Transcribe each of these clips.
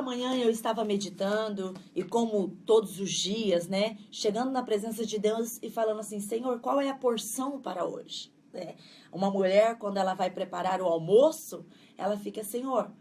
pela manhã eu estava meditando e como todos os dias, né, chegando na presença de Deus e falando assim, Senhor, qual é a porção para hoje? Uma mulher, quando ela vai preparar o almoço, ela fica, Senhor,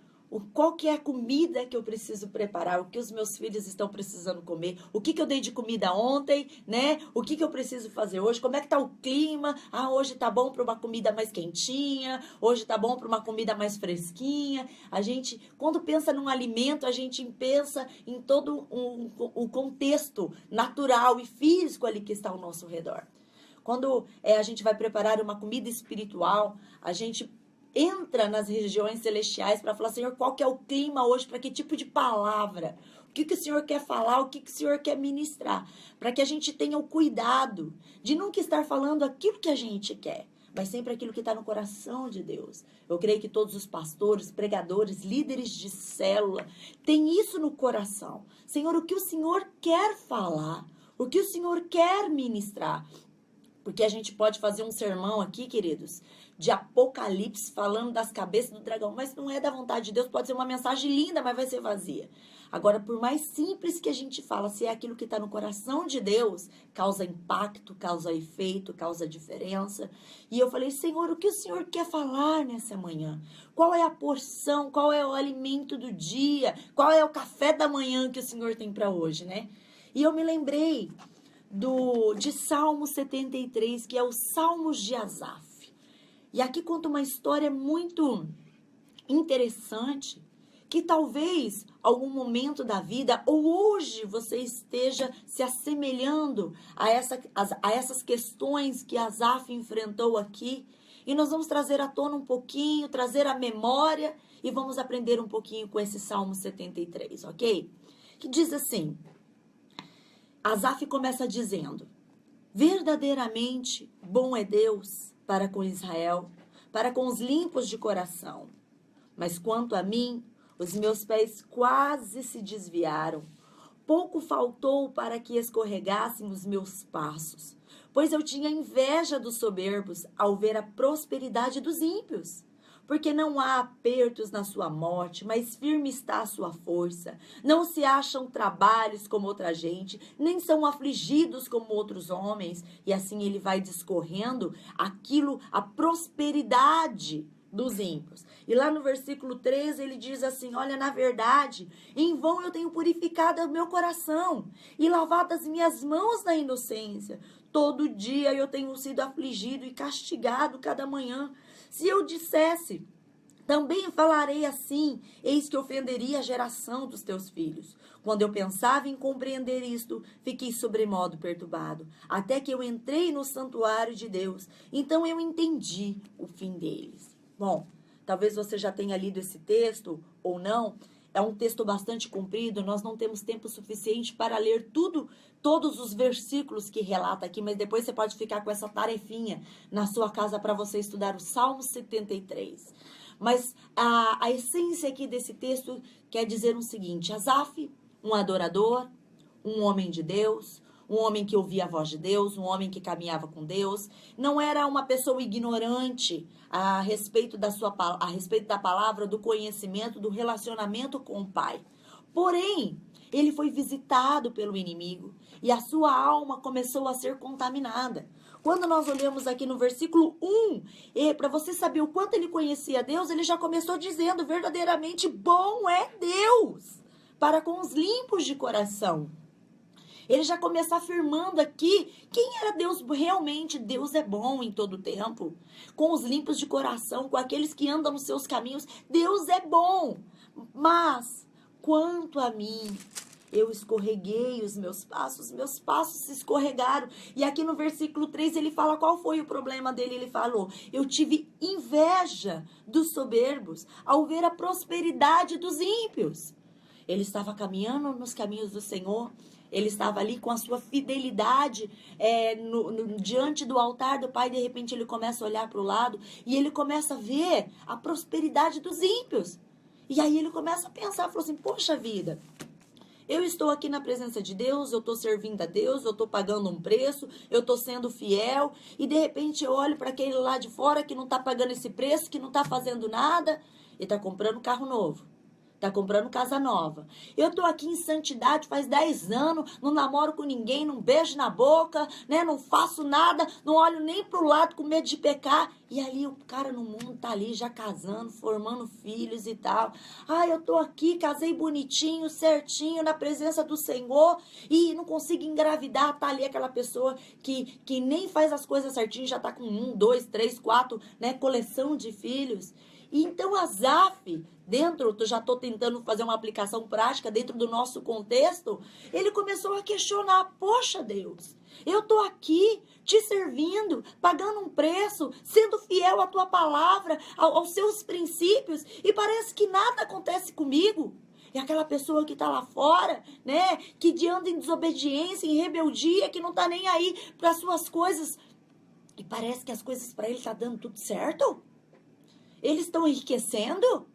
qual que é a comida que eu preciso preparar? O que os meus filhos estão precisando comer? O que eu dei de comida ontem, né? O que eu preciso fazer hoje? Como é que tá o clima? Ah, hoje tá bom para uma comida mais quentinha. Hoje tá bom para uma comida mais fresquinha. A gente, quando pensa num alimento, a gente pensa em todo um contexto natural e físico ali que está ao nosso redor. Quando a gente vai preparar uma comida espiritual, a gente entra nas regiões celestiais para falar, Senhor, qual que é o clima hoje, para que tipo de palavra, o que o Senhor quer falar, o que o Senhor quer ministrar, para que a gente tenha o cuidado de nunca estar falando aquilo que a gente quer, mas sempre aquilo que está no coração de Deus. Eu creio que todos os pastores, pregadores, líderes de célula têm isso no coração. Senhor, o que o Senhor quer falar, o que o Senhor quer ministrar. Porque a gente pode fazer um sermão aqui, queridos, de Apocalipse, falando das cabeças do dragão, mas não é da vontade de Deus, pode ser uma mensagem linda, mas vai ser vazia. Agora, por mais simples que a gente fala, se é aquilo que está no coração de Deus, causa impacto, causa efeito, causa diferença. E eu falei, Senhor, o que o Senhor quer falar nessa manhã? Qual é a porção, qual é o alimento do dia, qual é o café da manhã que o Senhor tem para hoje, né? E eu me lembrei de Salmo 73, que é o Salmos de Asaf. E aqui conta uma história muito interessante, que talvez algum momento da vida, ou hoje você esteja se assemelhando a essas questões que Asaf enfrentou aqui. E nós vamos trazer à tona um pouquinho, trazer a memória, e vamos aprender um pouquinho com esse Salmo 73, ok? Que diz assim, Asaf começa dizendo, verdadeiramente bom é Deus para com Israel, para com os limpos de coração. Mas quanto a mim, os meus pés quase se desviaram. Pouco faltou para que escorregassem os meus passos, pois eu tinha inveja dos soberbos ao ver a prosperidade dos ímpios. Porque não há apertos na sua morte, mas firme está a sua força. Não se acham trabalhos como outra gente, nem são afligidos como outros homens. E assim ele vai discorrendo a prosperidade dos ímpios. E lá no versículo 13 ele diz assim, olha, na verdade, em vão eu tenho purificado o meu coração e lavado as minhas mãos na inocência. Todo dia eu tenho sido afligido e castigado cada manhã. Se eu dissesse, também falarei assim, eis que ofenderia a geração dos teus filhos. Quando eu pensava em compreender isto, fiquei sobremodo perturbado, até que eu entrei no santuário de Deus. Então eu entendi o fim deles. Bom, talvez você já tenha lido esse texto ou não. É um texto bastante comprido, nós não temos tempo suficiente para ler todos os versículos que relata aqui, mas depois você pode ficar com essa tarefinha na sua casa para você estudar o Salmo 73. Mas a essência aqui desse texto quer dizer o seguinte, Asaf, um adorador, um homem de Deus, um homem que ouvia a voz de Deus, um homem que caminhava com Deus, não era uma pessoa ignorante a respeito da palavra, do conhecimento, do relacionamento com o Pai. Porém, ele foi visitado pelo inimigo e a sua alma começou a ser contaminada. Quando nós olhamos aqui no versículo 1, para você saber o quanto ele conhecia Deus, ele já começou dizendo, verdadeiramente bom é Deus para com os limpos de coração. Ele já começa afirmando aqui quem era Deus realmente. Deus é bom em todo tempo. Com os limpos de coração, com aqueles que andam nos seus caminhos. Deus é bom. Mas, quanto a mim, eu escorreguei os meus passos se escorregaram. E aqui no versículo 3 ele fala qual foi o problema dele. Ele falou, eu tive inveja dos soberbos ao ver a prosperidade dos ímpios. Ele estava caminhando nos caminhos do Senhor. Ele estava ali com a sua fidelidade diante do altar do Pai. De repente ele começa a olhar para o lado e ele começa a ver a prosperidade dos ímpios. E aí ele começa a pensar, falou assim, poxa vida, eu estou aqui na presença de Deus, eu estou servindo a Deus, eu estou pagando um preço, eu estou sendo fiel. E de repente eu olho para aquele lá de fora que não está pagando esse preço, que não está fazendo nada e está comprando carro novo. Tá comprando casa nova. Eu tô aqui em santidade faz 10 anos, não namoro com ninguém, não beijo na boca, né? Não faço nada, não olho nem pro lado com medo de pecar. E ali o cara no mundo tá ali já casando, formando filhos e tal. Ah, eu tô aqui, casei bonitinho, certinho, na presença do Senhor e não consigo engravidar. Tá ali aquela pessoa que nem faz as coisas certinho, já tá com 1, 2, 3, 4, né? Coleção de filhos. E então Asaf, eu já estou tentando fazer uma aplicação prática dentro do nosso contexto, ele começou a questionar, poxa Deus, eu estou aqui te servindo, pagando um preço, sendo fiel à tua palavra, aos seus princípios, e parece que nada acontece comigo. E aquela pessoa que está lá fora, né, que anda em desobediência, em rebeldia, que não está nem aí para as suas coisas, e parece que as coisas para ele estão dando tudo certo. Eles estão enriquecendo?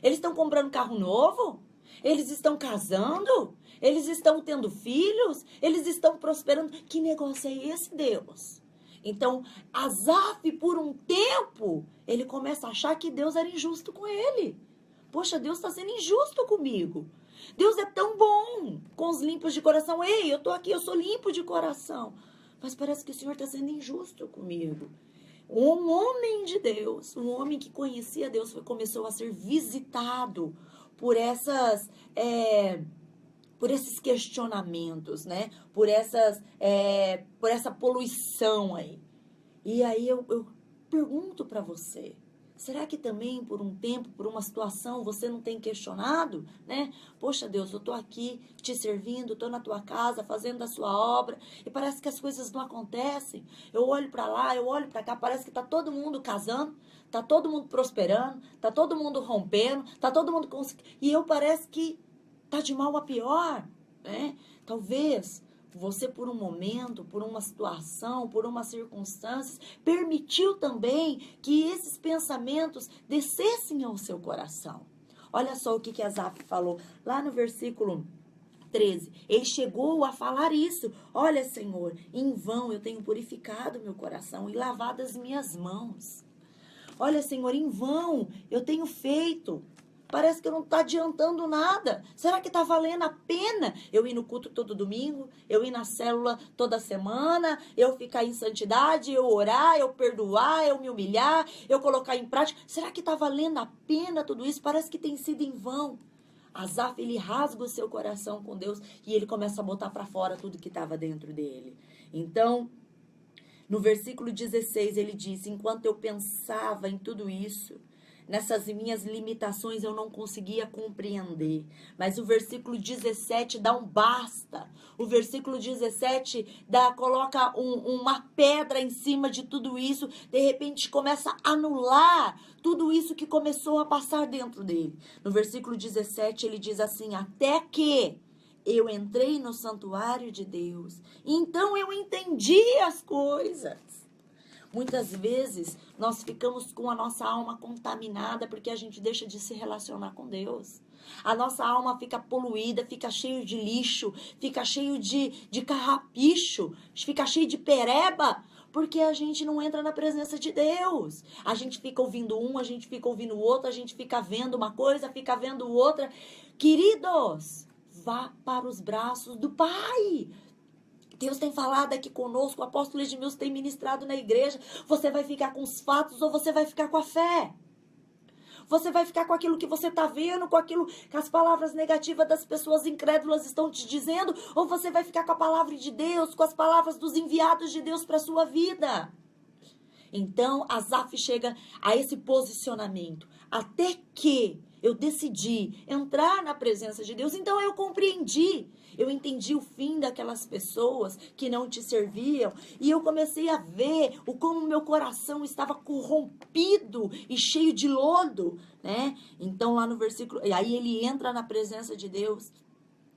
Eles estão comprando carro novo? Eles estão casando? Eles estão tendo filhos? Eles estão prosperando? Que negócio é esse, Deus? Então, Asaf, por um tempo, ele começa a achar que Deus era injusto com ele. Poxa, Deus está sendo injusto comigo. Deus é tão bom com os limpos de coração. Ei, eu estou aqui, eu sou limpo de coração. Mas parece que o Senhor está sendo injusto comigo. Um homem de Deus, um homem que conhecia Deus, começou a ser visitado por esses questionamentos, né? Por essa poluição aí. E aí eu pergunto para você, será que também por um tempo, por uma situação, você não tem questionado, né? Poxa Deus, eu tô aqui te servindo, tô na tua casa, fazendo a sua obra, e parece que as coisas não acontecem. Eu olho para lá, eu olho para cá, parece que tá todo mundo casando, tá todo mundo prosperando, tá todo mundo rompendo, tá todo mundo e eu parece que tá de mal a pior, né? Talvez você, por um momento, por uma situação, por umas circunstâncias, permitiu também que esses pensamentos descessem ao seu coração. Olha só o que Asaf falou lá no versículo 13. Ele chegou a falar isso. Olha, Senhor, em vão eu tenho purificado meu coração e lavado as minhas mãos. Olha, Senhor, em vão eu tenho feito. Parece que não está adiantando nada. Será que está valendo a pena eu ir no culto todo domingo? Eu ir na célula toda semana? Eu ficar em santidade? Eu orar? Eu perdoar? Eu me humilhar? Eu colocar em prática? Será que está valendo a pena tudo isso? Parece que tem sido em vão. Asaf, ele rasga o seu coração com Deus e ele começa a botar para fora tudo que estava dentro dele. Então, no versículo 16, ele diz, enquanto eu pensava em tudo isso, nessas minhas limitações eu não conseguia compreender. Mas o versículo 17 dá um basta. O versículo 17 coloca uma pedra em cima de tudo isso. De repente começa a anular tudo isso que começou a passar dentro dele. No versículo 17 ele diz assim, até que eu entrei no santuário de Deus. Então eu entendi as coisas. Muitas vezes, nós ficamos com a nossa alma contaminada porque a gente deixa de se relacionar com Deus. A nossa alma fica poluída, fica cheio de lixo, fica cheio de carrapicho, fica cheio de pereba, porque a gente não entra na presença de Deus. A gente fica ouvindo um, a gente fica ouvindo o outro, a gente fica vendo uma coisa, fica vendo outra. Queridos, vá para os braços do Pai. Deus tem falado aqui conosco, o apóstolo Edmilson tem ministrado na igreja. Você vai ficar com os fatos ou você vai ficar com a fé? Você vai ficar com aquilo que você está vendo, com aquilo que as palavras negativas das pessoas incrédulas estão te dizendo, ou você vai ficar com a palavra de Deus, com as palavras dos enviados de Deus para a sua vida? Então, Asaf chega a esse posicionamento. Até que eu decidi entrar na presença de Deus, então eu compreendi. Eu entendi o fim daquelas pessoas que não te serviam. E eu comecei a ver como meu coração estava corrompido e cheio de lodo, né? Então lá no versículo... E aí ele entra na presença de Deus.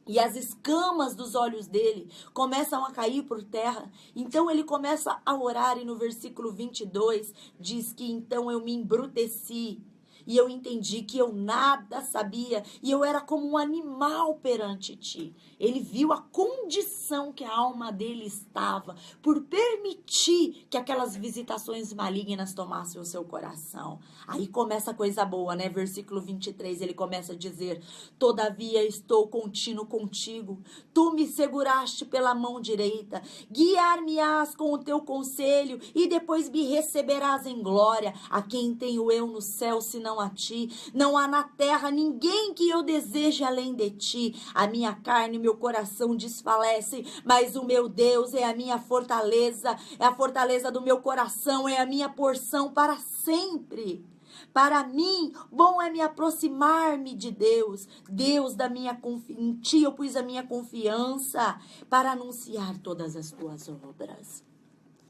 E as escamas dos olhos dele começam a cair por terra. Então ele começa a orar. E no versículo 22 diz que então eu me embruteci. E eu entendi que eu nada sabia e eu era como um animal perante ti. Ele viu a condição que a alma dele estava por permitir que aquelas visitações malignas tomassem o seu coração. Aí começa a coisa boa, né? Versículo 23, ele começa a dizer: todavia estou contínuo contigo, tu me seguraste pela mão direita, guiar-me-ás com o teu conselho e depois me receberás em glória. A quem tenho eu no céu senão a ti? Não há na terra ninguém que eu deseje além de ti. A minha carne e meu coração desfalecem, mas o meu Deus é a minha fortaleza, é a fortaleza do meu coração, é a minha porção para sempre. Para mim, bom é me aproximar-me de Deus. Deus, em ti eu pus a minha confiança para anunciar todas as tuas obras.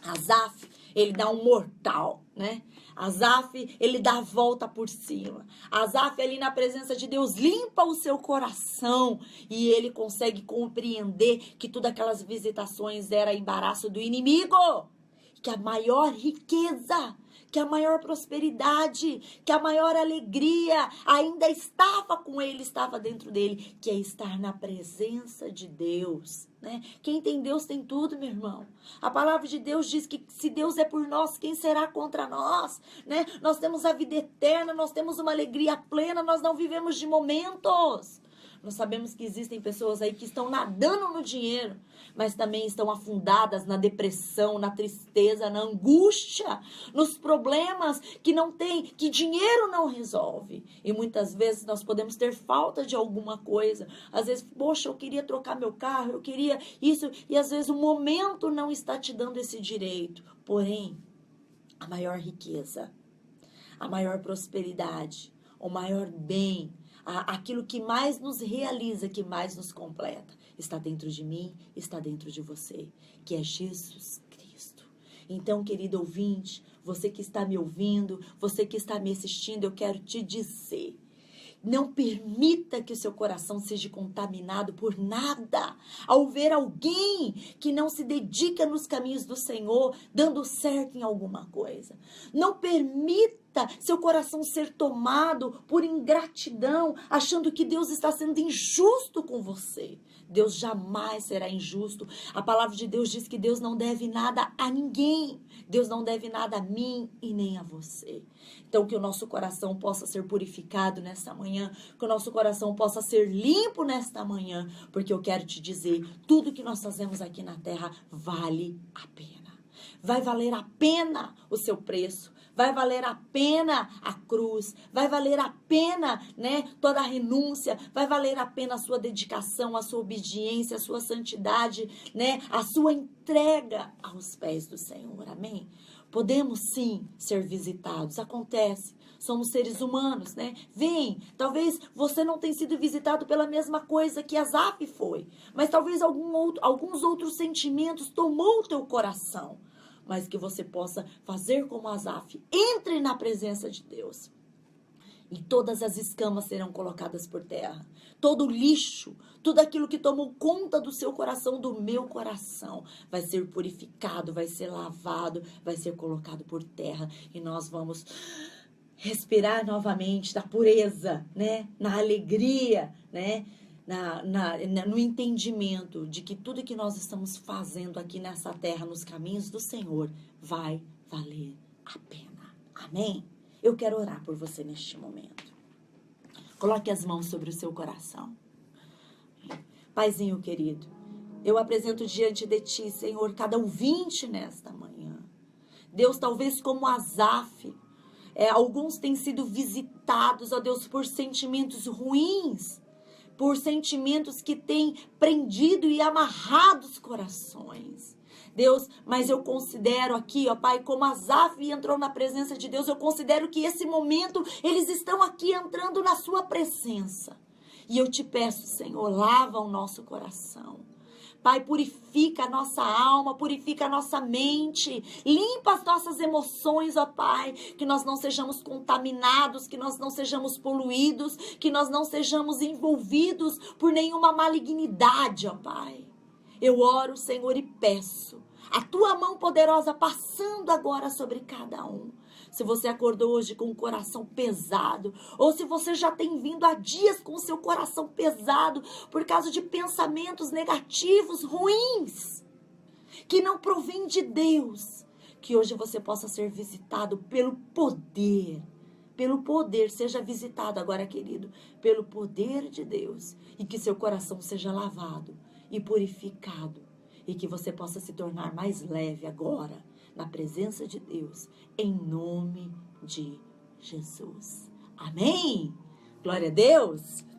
Asaf, ele dá um mortal, né? Asaf, ele dá a volta por cima. Asaf, ali na presença de Deus, limpa o seu coração e ele consegue compreender que todas aquelas visitações era embaraço do inimigo. Que a maior riqueza, que a maior prosperidade, que a maior alegria ainda estava com ele, estava dentro dele, que é estar na presença de Deus, né? Quem tem Deus tem tudo, meu irmão. A palavra de Deus diz que se Deus é por nós, quem será contra nós, né? Nós temos a vida eterna, nós temos uma alegria plena, nós não vivemos de momentos. Nós sabemos que existem pessoas aí que estão nadando no dinheiro, mas também estão afundadas na depressão, na tristeza, na angústia, nos problemas que não tem, que dinheiro não resolve. E muitas vezes nós podemos ter falta de alguma coisa. Às vezes, poxa, eu queria trocar meu carro, eu queria isso, e às vezes o momento não está te dando esse direito. Porém, a maior riqueza, a maior prosperidade, o maior bem, aquilo que mais nos realiza, que mais nos completa, está dentro de mim, está dentro de você, que é Jesus Cristo. Então, querido ouvinte, você que está me ouvindo, você que está me assistindo, eu quero te dizer: não permita que o seu coração seja contaminado por nada. Ao ver alguém que não se dedica nos caminhos do Senhor, dando certo em alguma coisa. Não permita seu coração ser tomado por ingratidão, achando que Deus está sendo injusto com você. Deus jamais será injusto. A palavra de Deus diz que Deus não deve nada a ninguém. Deus não deve nada a mim e nem a você. Então, que o nosso coração possa ser purificado nesta manhã, que o nosso coração possa ser limpo nesta manhã, porque eu quero te dizer, tudo que nós fazemos aqui na terra vale a pena. Vai valer a pena o seu preço, vai valer a pena a cruz, vai valer a pena, né, toda a renúncia, vai valer a pena a sua dedicação, a sua obediência, a sua santidade, né, a sua entrega aos pés do Senhor, amém? Podemos sim ser visitados, acontece, somos seres humanos, né? Vem, talvez você não tenha sido visitado pela mesma coisa que Asaf foi, mas talvez alguns outros sentimentos tomou o teu coração, mas que você possa fazer como Asaf, entre na presença de Deus. E todas as escamas serão colocadas por terra. Todo o lixo, tudo aquilo que tomou conta do seu coração, do meu coração, vai ser purificado, vai ser lavado, vai ser colocado por terra. E nós vamos respirar novamente na pureza, né? Na alegria, né? No entendimento de que tudo que nós estamos fazendo aqui nessa terra, nos caminhos do Senhor, vai valer a pena. Amém? Eu quero orar por você neste momento. Coloque as mãos sobre o seu coração. Paizinho querido, eu apresento diante de ti, Senhor, cada ouvinte nesta manhã. Deus, talvez como Asaf, alguns têm sido visitados, ó Deus, por sentimentos ruins, por sentimentos que têm prendido e amarrado os corações. Deus, mas eu considero aqui, ó Pai, como Asaf entrou na presença de Deus, eu considero que esse momento eles estão aqui entrando na sua presença. E eu te peço, Senhor, lava o nosso coração. Pai, purifica a nossa alma, purifica a nossa mente, limpa as nossas emoções, ó Pai, que nós não sejamos contaminados, que nós não sejamos poluídos, que nós não sejamos envolvidos por nenhuma malignidade, ó Pai. Eu oro, Senhor, e peço a tua mão poderosa passando agora sobre cada um. Se você acordou hoje com o coração pesado, ou se você já tem vindo há dias com o seu coração pesado por causa de pensamentos negativos, ruins, que não provém de Deus, que hoje você possa ser visitado pelo poder. Pelo poder, seja visitado agora, querido, pelo poder de Deus, e que seu coração seja lavado e purificado, e que você possa se tornar mais leve agora, na presença de Deus, em nome de Jesus. Amém? Glória a Deus!